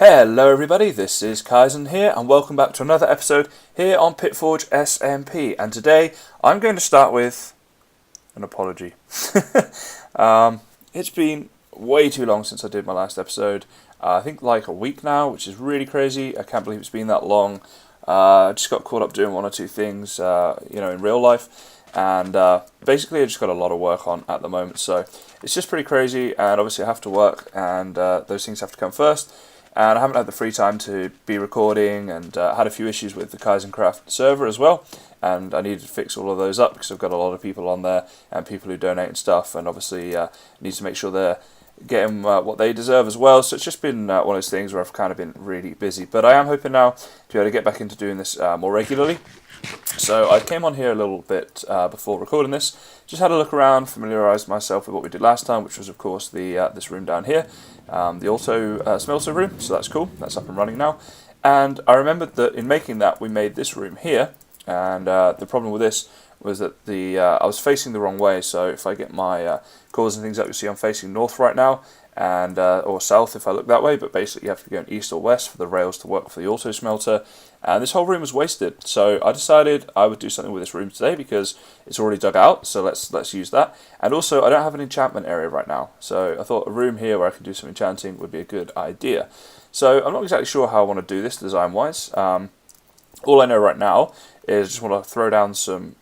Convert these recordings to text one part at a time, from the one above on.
Hello everybody, this is Kysen here and welcome back to another episode here on PitForge SMP, and today I'm going to start with an apology. It's been way too long since I did my last episode. I think like a week now, which is really crazy. I can't believe it's been that long. I just got caught up doing one or two things in real life, and basically I just got a lot of work on at the moment, so it's just pretty crazy, and obviously I have to work, and those things have to come first. And I haven't had the free time to be recording, and had a few issues with the Kysen Craft server as well, and I needed to fix all of those up because I've got a lot of people on there and people who donate and stuff, and obviously need to make sure they're getting what they deserve as well. So it's just been one of those things where I've kind of been really busy, but I am hoping now to be able to get back into doing this more regularly. So I came on here a little bit before recording this, just had a look around, familiarised myself with what we did last time, which was of course the this room down here, the auto smelter room, so that's cool, that's up and running now. And I remembered that in making that we made this room here, and the problem with this was that I was facing the wrong way, so if I get my cores and things up, you see I'm facing north right now, and or south if I look that way, but basically you have to go east or west for the rails to work for the auto smelter, and this whole room was wasted. So I decided I would do something with this room today because it's already dug out, so let's use that. And also I don't have an enchantment area right now, so I thought a room here where I can do some enchanting would be a good idea. So I'm not exactly sure how I want to do this design wise. All I know right now is just want to throw down some,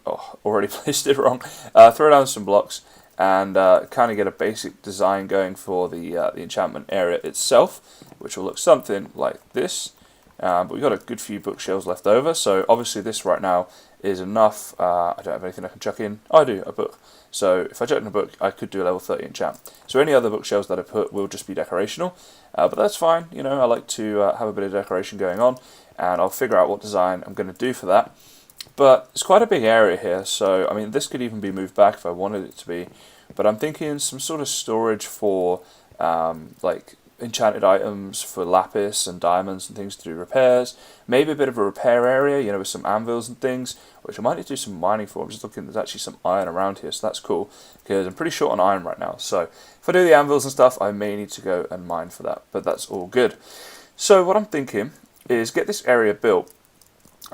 already placed it wrong, throw down some blocks and kind of get a basic design going for the enchantment area itself, which will look something like this. But we've got a good few bookshelves left over, so obviously this right now is enough. I don't have anything I can chuck in. Oh, I do, a book. So if I chuck in a book, I could do a level 30 enchant. So any other bookshelves that I put will just be decorational, but that's fine. You know, I like to have a bit of decoration going on, and I'll figure out what design I'm going to do for that. But it's quite a big area here, so I mean this could even be moved back if I wanted it to be. But I'm thinking some sort of storage for like enchanted items for lapis and diamonds and things to do repairs. Maybe a bit of a repair area, you know, with some anvils and things, which I might need to do some mining for. I'm just looking, there's actually some iron around here, so that's cool, because I'm pretty short on iron right now. So if I do the anvils and stuff, I may need to go and mine for that, but that's all good. So what I'm thinking is get this area built.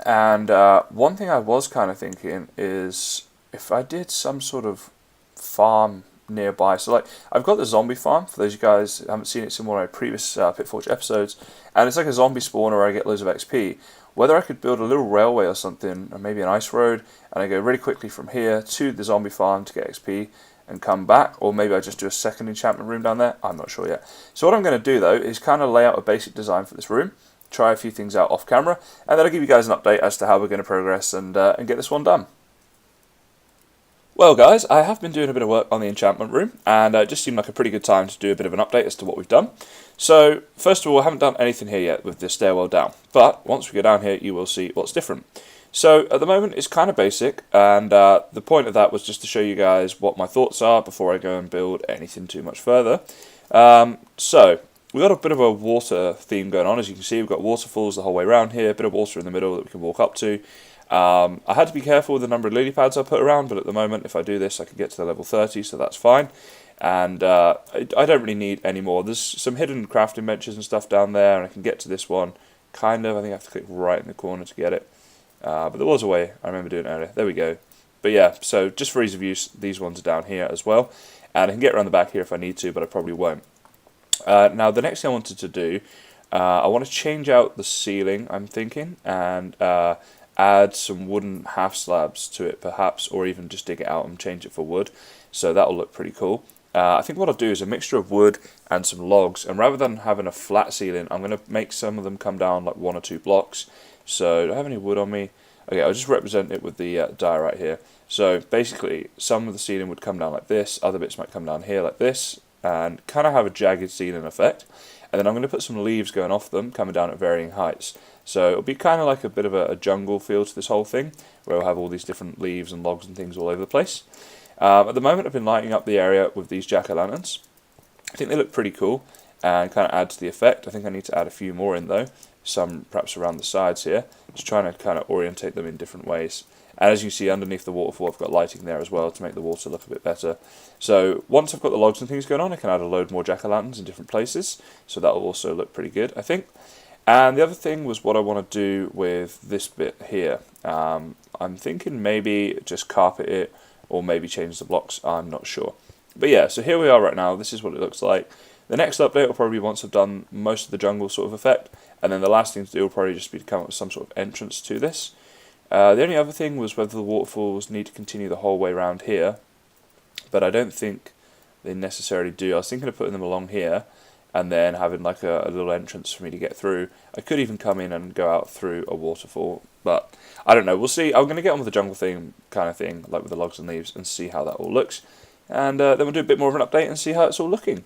And one thing I was kind of thinking is if I did some sort of farm nearby. So like I've got the zombie farm, for those of you guys who haven't seen it, it's in one of my previous PitForge episodes, and it's like a zombie spawner where I get loads of XP. Whether I could build a little railway or something, or maybe an ice road, and I go really quickly from here to the zombie farm to get XP and come back, or maybe I just do a second enchantment room down there, I'm not sure yet. So what I'm going to do though is kind of lay out a basic design for this room, try a few things out off camera, and then I'll give you guys an update as to how we're going to progress and get this one done. Well guys, I have been doing a bit of work on the enchantment room, and it just seemed like a pretty good time to do a bit of an update as to what we've done. So first of all, I haven't done anything here yet with this stairwell down, but once we go down here you will see what's different. So at the moment it's kind of basic, and the point of that was just to show you guys what my thoughts are before I go and build anything too much further. So we've got a bit of a water theme going on. As you can see, we've got waterfalls the whole way around here, a bit of water in the middle that we can walk up to. I had to be careful with the number of lily pads I put around, but at the moment if I do this I can get to the level 30, so that's fine. And I don't really need any more. There's some hidden crafting benches and stuff down there, and I can get to this one, kind of. I think I have to click right in the corner to get it. But there was a way, I remember doing it earlier. There we go. But yeah, so just for ease of use, these ones are down here as well. And I can get around the back here if I need to, but I probably won't. Now the next thing I wanted to do, I want to change out the ceiling, I'm thinking, and add some wooden half slabs to it perhaps, or even just dig it out and change it for wood. So that'll look pretty cool. I think what I'll do is a mixture of wood and some logs, and rather than having a flat ceiling, I'm going to make some of them come down like 1 or 2 blocks. So do I have any wood on me? Okay, I'll just represent it with the die right here. So basically some of the ceiling would come down like this, other bits might come down here like this, and kind of have a jagged ceiling effect. And then I'm going to put some leaves going off them, coming down at varying heights. So it'll be kind of like a bit of a jungle feel to this whole thing, where we'll have all these different leaves and logs and things all over the place. At the moment I've been lighting up the area with these jack-o'-lanterns. I think they look pretty cool and kind of add to the effect. I think I need to add a few more in though, some perhaps around the sides here, just trying to kind of orientate them in different ways. And as you can see underneath the waterfall, I've got lighting there as well to make the water look a bit better. So once I've got the logs and things going on, I can add a load more jack-o'-lanterns in different places. So that will also look pretty good, I think. And the other thing was what I want to do with this bit here. I'm thinking maybe just carpet it or maybe change the blocks, I'm not sure. But yeah, so here we are right now, this is what it looks like. The next update will probably be once I've done most of the jungle sort of effect, and then the last thing to do will probably just be to come up with some sort of entrance to this. The only other thing was whether the waterfalls need to continue the whole way around here, but I don't think they necessarily do. I was thinking of putting them along here, and then having like a little entrance for me to get through. I could even come in and go out through a waterfall, but I don't know, we'll see. I'm going to get on with the jungle theme kind of thing, like with the logs and leaves, and see how that all looks. And then we'll do a bit more of an update and see how it's all looking.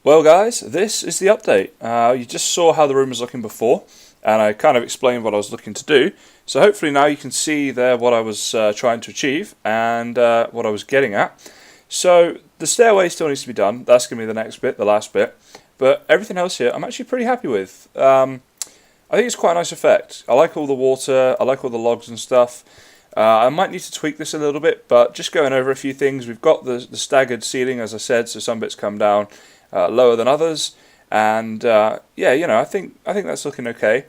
Well guys, this is the update. You just saw how the room was looking before, and I kind of explained what I was looking to do. So hopefully now you can see there what I was trying to achieve and what I was getting at. So the stairway still needs to be done. That's going to be the next bit, the last bit. But everything else here I'm actually pretty happy with. I think it's quite a nice effect. I like all the water, I like all the logs and stuff. I might need to tweak this a little bit, but just going over a few things. We've got the staggered ceiling, as I said, so some bits come down lower than others. And yeah, you know, I think that's looking okay.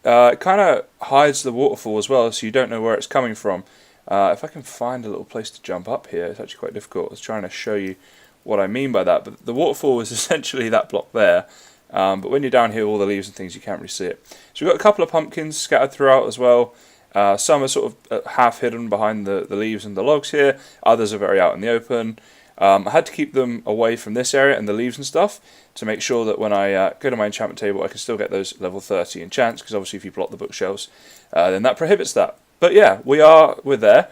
It kind of hides the waterfall as well, so you don't know where it's coming from. If I can find a little place to jump up here, it's actually quite difficult. I was trying to show you what I mean by that, but the waterfall is essentially that block there. But when you're down here, all the leaves and things, you can't really see it. So we've got a couple of pumpkins scattered throughout as well. Some are sort of half hidden behind the leaves and the logs here. Others are very out in the open. I had to keep them away from this area and the leaves and stuff to make sure that when I go to my enchantment table, I can still get those level 30 enchants, because obviously if you block the bookshelves, then that prohibits that. But yeah, we're there.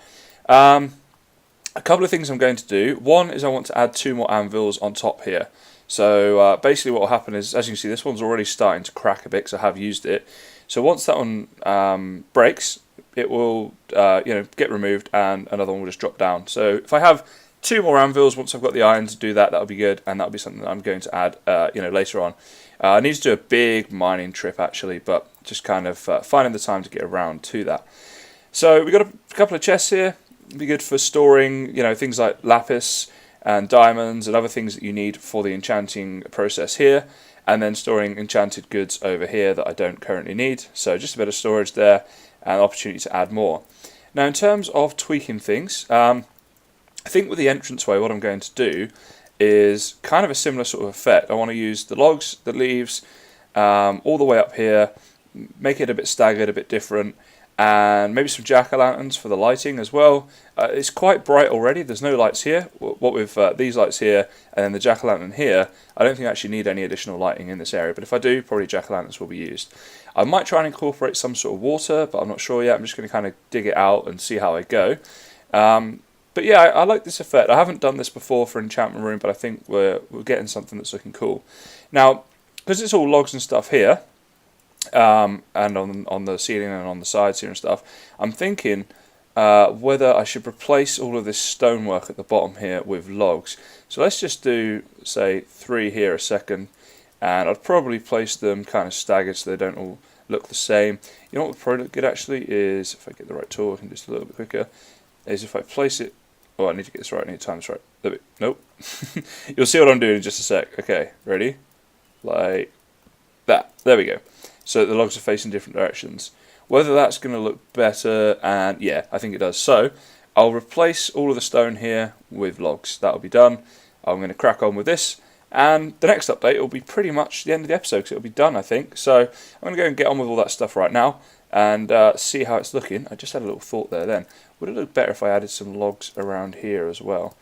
A couple of things I'm going to do. One is I want to add 2 more anvils on top here. So basically what will happen is, as you can see, this one's already starting to crack a bit because I have used it. So once that one breaks, it will get removed and another one will just drop down. So if I have 2 more anvils, once I've got the iron to do that, that'll be good, and that'll be something that I'm going to add later on. I need to do a big mining trip actually, but just kind of finding the time to get around to that. So we've got a couple of chests here. It'll be good for storing, things like lapis and diamonds and other things that you need for the enchanting process here, and then storing enchanted goods over here that I don't currently need. So just a bit of storage there and opportunity to add more. Now in terms of tweaking things, I think with the entranceway what I'm going to do is kind of a similar sort of effect. I want to use the logs, the leaves, all the way up here, make it a bit staggered, a bit different, and maybe some jack-o'-lanterns for the lighting as well. It's quite bright already, there's no lights here. What with these lights here and then the jack-o'-lantern here, I don't think I actually need any additional lighting in this area, but if I do, probably jack-o'-lanterns will be used. I might try and incorporate some sort of water, but I'm not sure yet. I'm just going to kind of dig it out and see how I go. But yeah, I like this effect. I haven't done this before for Enchantment Room, but I think we're getting something that's looking cool. Now, because it's all logs and stuff here, and on the ceiling and on the sides here and stuff, I'm thinking whether I should replace all of this stonework at the bottom here with logs. So let's just do, say, 3 here a second, and I'd probably place them kind of staggered so they don't all look the same. You know what would probably look good actually is, if I get the right tool, I can do this a little bit quicker, is if I place it. Oh, I need to get this right, I need to time this right. Nope. You'll see what I'm doing in just a sec. Okay, ready? Like that. There we go. So the logs are facing different directions. Whether that's going to look better, and yeah, I think it does. So I'll replace all of the stone here with logs. That'll be done. I'm going to crack on with this, and the next update will be pretty much the end of the episode because it'll be done, I think. So I'm going to go and get on with all that stuff right now and see how it's looking. I just had a little thought there then. Would it look better if I added some logs around here as well?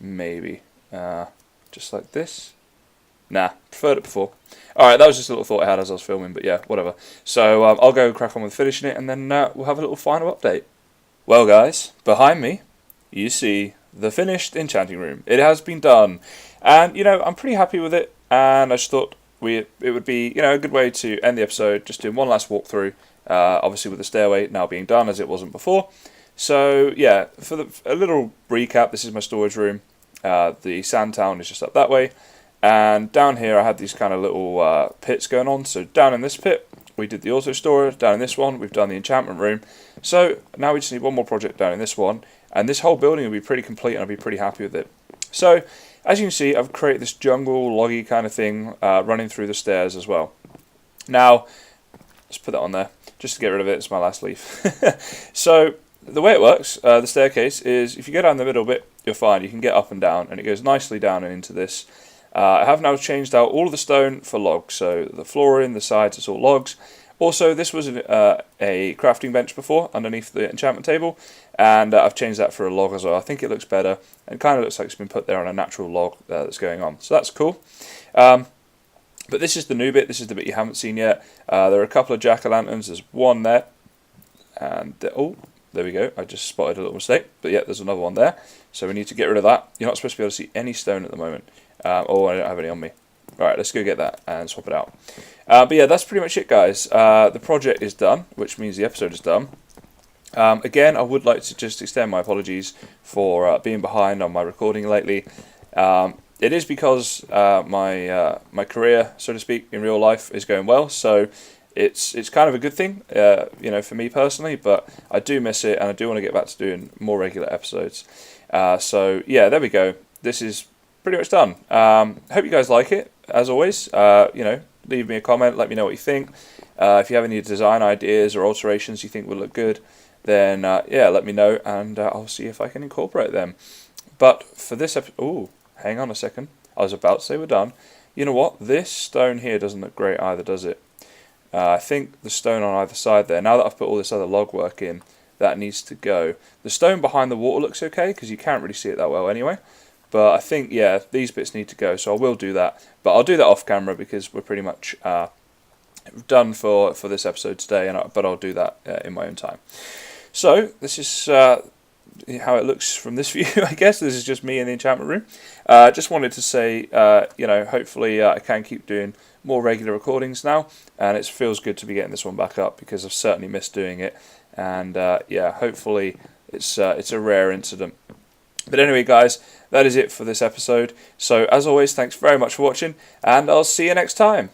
Maybe. Just like this? Nah, preferred it before. Alright, that was just a little thought I had as I was filming, but yeah, whatever. So I'll go crack on with finishing it, and then we'll have a little final update. Well guys, behind me, you see the finished enchanting room. It has been done. And, I'm pretty happy with it, and I just thought it would be, a good way to end the episode, just doing one last walkthrough, obviously with the stairway now being done as it wasn't before. So yeah, for a little recap, this is my storage room. The sand town is just up that way, and down here I had these kind of little pits going on. So down in this pit, we did the auto storage down in this one, we've done the enchantment room. So now we just need one more project down in this one, and this whole building will be pretty complete and I'll be pretty happy with it. So as you can see, I've created this jungle loggy kind of thing running through the stairs as well. Now let's put that on there just to get rid of it. It's my last leaf. So the way it works, the staircase is, if you go down the middle bit, you're fine. You can get up and down, and it goes nicely down and into this. I have now changed out all of the stone for logs, so the flooring, the sides, it's all logs. Also, this was a crafting bench before, underneath the enchantment table, and I've changed that for a log as well. I think it looks better, and kind of looks like it's been put there on a natural log that's going on. So that's cool. But this is the new bit, this is the bit you haven't seen yet. There are a couple of jack-o'-lanterns, there's one there, and oh, there we go, I just spotted a little mistake, but yeah, there's another one there, so we need to get rid of that. You're not supposed to be able to see any stone at the moment. Oh, I don't have any on me. Alright, let's go get that and swap it out. But yeah, that's pretty much it, guys. The project is done, which means the episode is done. Again, I would like to just extend my apologies for being behind on my recording lately. It is because my career, so to speak, in real life is going well, so it's kind of a good thing, for me personally, but I do miss it, and I do want to get back to doing more regular episodes. So yeah, there we go. This is pretty much done. Hope you guys like it, as always. Leave me a comment, let me know what you think. If you have any design ideas or alterations you think would look good, then yeah, let me know, and I'll see if I can incorporate them. But for this episode, ooh, hang on a second. I was about to say we're done. You know what? This stone here doesn't look great either, does it? I think the stone on either side there, now that I've put all this other log work in, that needs to go. The stone behind the water looks okay, because you can't really see it that well anyway. But I think, yeah, these bits need to go, so I will do that. But I'll do that off camera, because we're pretty much done for this episode today, but I'll do that in my own time. So, this is how it looks from this view, I guess. This is just me in the enchantment room. Just wanted to say, hopefully I can keep doing more regular recordings now, and it feels good to be getting this one back up, because I've certainly missed doing it, and yeah, hopefully it's a rare incident. But anyway, guys, that is it for this episode. So as always, thanks very much for watching, and I'll see you next time.